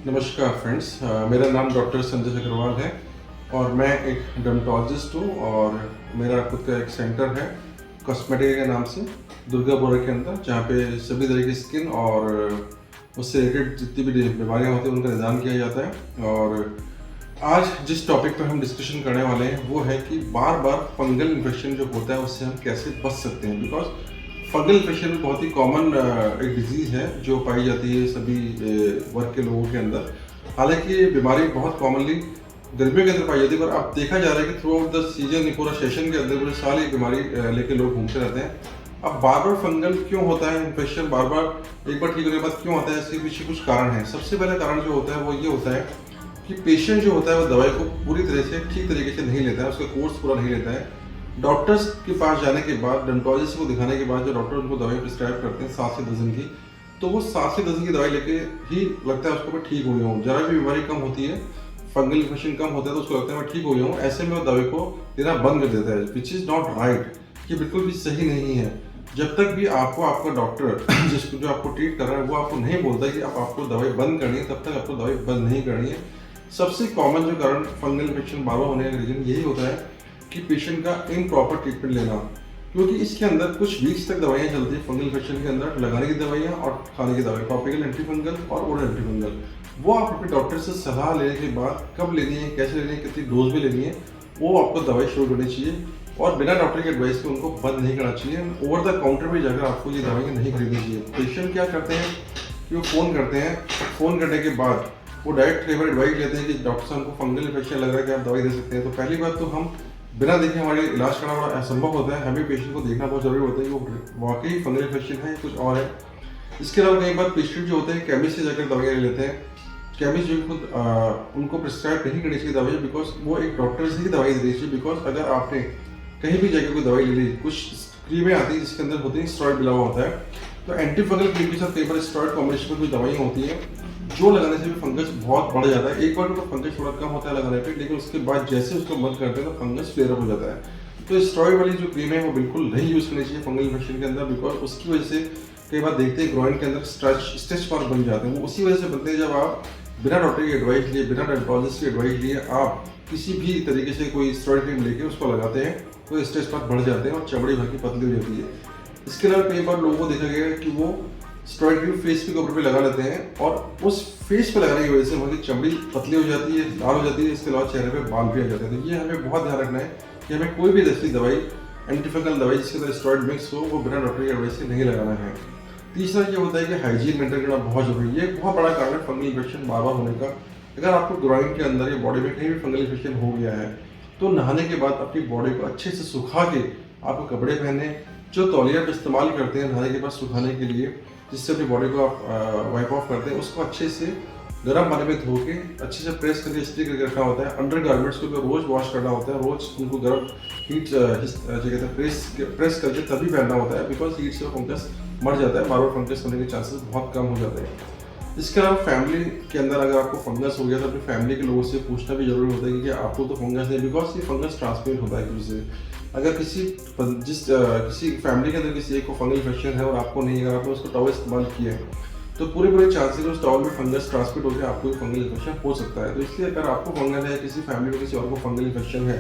नमस्कार फ्रेंड्स, मेरा नाम डॉक्टर संजय अग्रवाल है और मैं एक डर्मेटोलॉजिस्ट हूँ और मेरा खुद का एक सेंटर है कॉस्मेटिक के नाम से दुर्गापुरा के अंदर, जहाँ पे सभी तरह की स्किन और उससे रिलेटेड जितनी भी बीमारियाँ होती हैं उनका निदान किया जाता है। और आज जिस टॉपिक पर हम डिस्कशन करने वाले हैं वो है कि बार बार फंगल इन्फेक्शन जो होता है उससे हम कैसे बच सकते हैं। बिकॉज फंगल इन्फेक्शन बहुत ही कॉमन एक डिजीज़ है जो पाई जाती है सभी वर्ग के लोगों के अंदर। हालांकि ये बीमारी बहुत कॉमनली गर्मियों के अंदर पाई जाती है, पर अब देखा जा रहा है कि थ्रू आउट द सीजन, पूरा सेशन के अंदर पूरे साल ये बीमारी लेके लोग घूमते रहते हैं। अब बार बार फंगल क्यों होता है इन्फेक्शन, बार बार एक बार ठीक होने के बाद क्यों होता है, इसके पीछे कुछ कारण है। सबसे पहला कारण जो होता है वो ये होता है कि पेशेंट जो होता है वो दवाई को पूरी तरह से ठीक तरीके से नहीं लेता है, उसका कोर्स पूरा नहीं लेता है। डॉक्टर्स के पास जाने के बाद, डर्मेटोलॉजिस्ट को दिखाने के बाद जो डॉक्टर उनको दवाई प्रिस्क्राइब करते हैं 7 से 10 दिन की, तो वो 7 से 10 दिन की दवाई लेके ही लगता है उसको मैं ठीक हो गया हूँ। जरा भी बीमारी कम होती है, फंगल इन्फेक्शन कम होता है तो उसको लगता है मैं ठीक हो गया हूँ, ऐसे में वो दवाई को देना बंद कर देता है, विच इज़ नॉट राइट। ये बिल्कुल भी सही नहीं है। जब तक भी आपको आपका डॉक्टर जिसको जो आपको ट्रीट कर रहा है वो आपको नहीं बोलता कि आपको दवाई बंद करनी है, तब तक आपको दवाई बंद नहीं करनी है। सबसे कॉमन जो कारण फंगल इन्फेक्शन बार बार होने का रीजन यही होता है कि पेशेंट का इम्प्रॉपर ट्रीटमेंट लेना, क्योंकि इसके अंदर कुछ वीक्स तक दवाइयाँ चलती हैं फंगल इन्फेक्शन के अंदर, लगाने की दवाइयाँ और खाने की दवाई, टॉपिकल एंटीफंगल और ओरल एंटीफंगल। वो आप अपने डॉक्टर से सलाह लेने के बाद कब लेनी है, कैसे लेनी है, कितनी डोज में लेनी है, वो आपको दवाई शुरू करनी चाहिए और बिना डॉक्टर की एडवाइस के उनको बंद नहीं करना चाहिए। ओवर द काउंटर पे जाकर आपको ये दवाइयाँ नहीं खरीदनी चाहिए। पेशेंट क्या करते हैं कि वो फ़ोन करते हैं, फ़ोन करने के बाद वो डायरेक्ट कई बार एडवाइस लेते हैं कि डॉक्टर साहब हमको फंगल इन्फेक्शन लग रहा है कि आप दवाई दे सकते हैं। तो पहली बात तो हम बिना देखे हमारे इलाज करना बड़ा असंभव होता है। हमें पेशेंट को देखना बहुत जरूरी होता है कि वो वाकई फंगल इन्फेक्शन है या कुछ और है। इसके अलावा कई बार पेशेंट जो होते हैं केमिस्ट से जाकर दवाइयाँ ले लेते हैं। केमिस्ट जो खुद उनको प्रिस्क्राइब नहीं करनी चाहिए दवाई, बिकॉज वो एक डॉक्टर से ही दवाई देनी चाहिए। बिकॉज अगर आपने कहीं भी जाकर कोई दवाई ले ली, कुछ क्रीमें आती है जिसके अंदर होती है स्टेरॉइड मिला हुआ होता है, तो एंटीफंगल क्रीम के साथ कई बार स्टेरॉइड कॉम्बिनेशन में कुछ दवाइयाँ होती हैं जो लगाने से भी फंगस बहुत बढ़ जाता है। एक बार तो फंगस थोड़ा कम होता है लगाने पे, लेकिन उसके बाद जैसे उसको बंद करते हैं तो फंगस फ्लेयर अप हो जाता है। तो स्टेरॉइड वाली जो क्रीम है वो बिल्कुल नहीं यूज करनी चाहिए फंगल इन्फेक्शन के अंदर, बिकॉज उसकी वजह से कई बार देखते हैं ग्रोइन के अंदर स्ट्रेच मार्क बन जाते हैं। वो उसी वजह से बनते हैं जब आप बिना डॉक्टर की एडवाइस लिए, बिना डर्मेटोलॉजिस्ट की एडवाइस लिए आप किसी भी तरीके से कोई स्टेरॉइड क्रीम लेके उसको लगाते हैं तो स्ट्रेच मार्क बढ़ जाते हैं और चमड़ी भर की पतली हो जाती है। इसके अलावा कई बार लोगों को देखा गया है कि वो स्टेरॉइड क्रीम फेस के ऊपर पे लगा लेते हैं और उस फेस पे लगाने की वजह से उनकी चमड़ी पतली हो जाती है, लाल हो जाती है। इसके अलावा चेहरे पे बाल भी आ जाते हैं। तो ये हमें बहुत ध्यान रखना है कि हमें कोई भी दूसरी दवाई, एंटीफंगल दवाई जिसके अंदर स्टेरॉइड मिक्स हो, वो बिना डॉक्टर की एडवाइस से नहीं लगाना है। तीसरा ये होता है कि हाइजीन मेंटेन करना बहुत जरूरी है। ये एक बहुत बड़ा कारण है फंगल इन्फेक्शन बार बार होने का। अगर आपको ग्रोइन के अंदर या बॉडी में कहीं भी फंगल इन्फेक्शन हो गया है तो नहाने के बाद अपनी बॉडी को अच्छे से सुखा के आपको कपड़े पहने, जो तौलिया आप इस्तेमाल करते हैं नहाने के बाद सुखाने के लिए, जिससे अपनी बॉडी को आप वाइप ऑफ करते हैं, उसको अच्छे से गर्म पानी में धो के अच्छे से प्रेस करके स्टिक करके रखना होता है। अंडर गारमेंट्स को भी रोज वॉश करना होता है, रोज उनको गर्म हीट कहते हैं प्रेस करके तभी पहनना होता है, बिकॉज हीट से फंगस मर जाता है। बार बार फंगस होने के चांसेस बहुत कम हो जाते हैं। इसके अलावा फैमिली के अंदर अगर आपको फंगस हो गया तो अपनी फैमिली के लोगों से पूछना भी जरूरी होता है कि आपको तो फंगस है, बिकॉज ये फंगस ट्रांसमिट होता है किसी से। अगर किसी फैमिली के अंदर किसी एक को फंगल इन्फेक्शन है और आपको नहीं है, अगर आपने उसको टॉवल इस्तेमाल किया है तो पूरे चांसेस उस टॉवल में फंगस ट्रांसमिट होकर आपको फंगल इन्फेक्शन हो सकता है। तो इसलिए अगर आपको फंगल है, किसी फैमिली में किसी और को फंगल इन्फेक्शन है,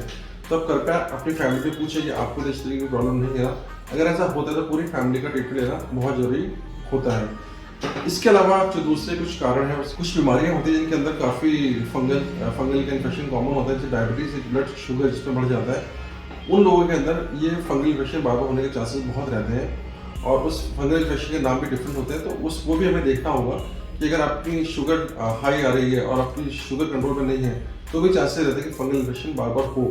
तो आप कृपया अपनी फैमिली में पूछे कि आपको तो इस तरीके की प्रॉब्लम नहीं है ना। अगर ऐसा होता है तो पूरी फैमिली का ट्रीटमेंट लेना बहुत जरूरी होता है। इसके अलावा जो दूसरे कुछ कारण है, कुछ बीमारियां होती हैं जिनके अंदर काफ़ी फंगल का इन्फेक्शन कॉमन होता है, जैसे डायबिटीज, ब्लड शुगर जिसमें बढ़ जाता है, उन लोगों के अंदर ये फंगल इन्फेक्शन बार बार होने के चांसेस बहुत रहते हैं। और उस फंगल इन्फेक्शन के नाम भी डिफरेंट होते हैं, तो वो भी हमें देखना होगा कि अगर आपकी शुगर हाई आ रही है और आपकी शुगर कंट्रोल में नहीं है तो भी चांसेस रहते हैं कि फंगल इन्फेक्शन बार बार हो।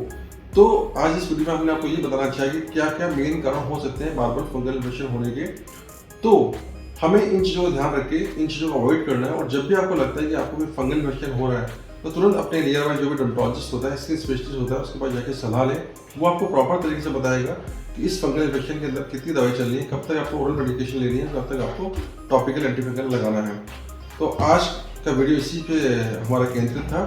तो आज इस वीडियो में हमने आपको ये बताना चाहिए कि क्या क्या मेन कारण हो सकते हैं बार बार फंगल इन्फेक्शन होने के। तो हमें इन चीज़ों का ध्यान रख के इन चीज़ों को अवॉइड करना है। और जब भी आपको लगता है कि आपको कोई फंगल इन्फेक्शन हो रहा है तो तुरंत अपने नियर बाय जो भी डर्मेटोलॉजिस्ट होता है, स्किन स्पेशलिस्ट होता है, उसके पास जाके सलाह लें। वो आपको प्रॉपर तरीके से बताएगा कि इस फंगल इन्फेक्शन के अंदर कितनी दवाई चलनी है, कब तक आपको ओरल मेडिकेशन लेनी है, कब तक आपको टॉपिकल एंटीफंगल लगाना है। तो आज का वीडियो इसी पे हमारा केंद्रित था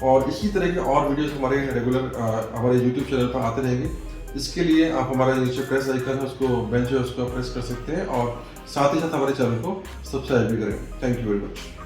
और इसी तरह के और वीडियोस हमारे रेगुलर हमारे यूट्यूब चैनल पर आते रहेंगे। इसके लिए आप हमारा नीचे प्रेस आइकन है उसको बेंच है उसको प्रेस कर सकते हैं और साथ ही साथ हमारे चैनल को सब्सक्राइब भी करें। Thank you very much.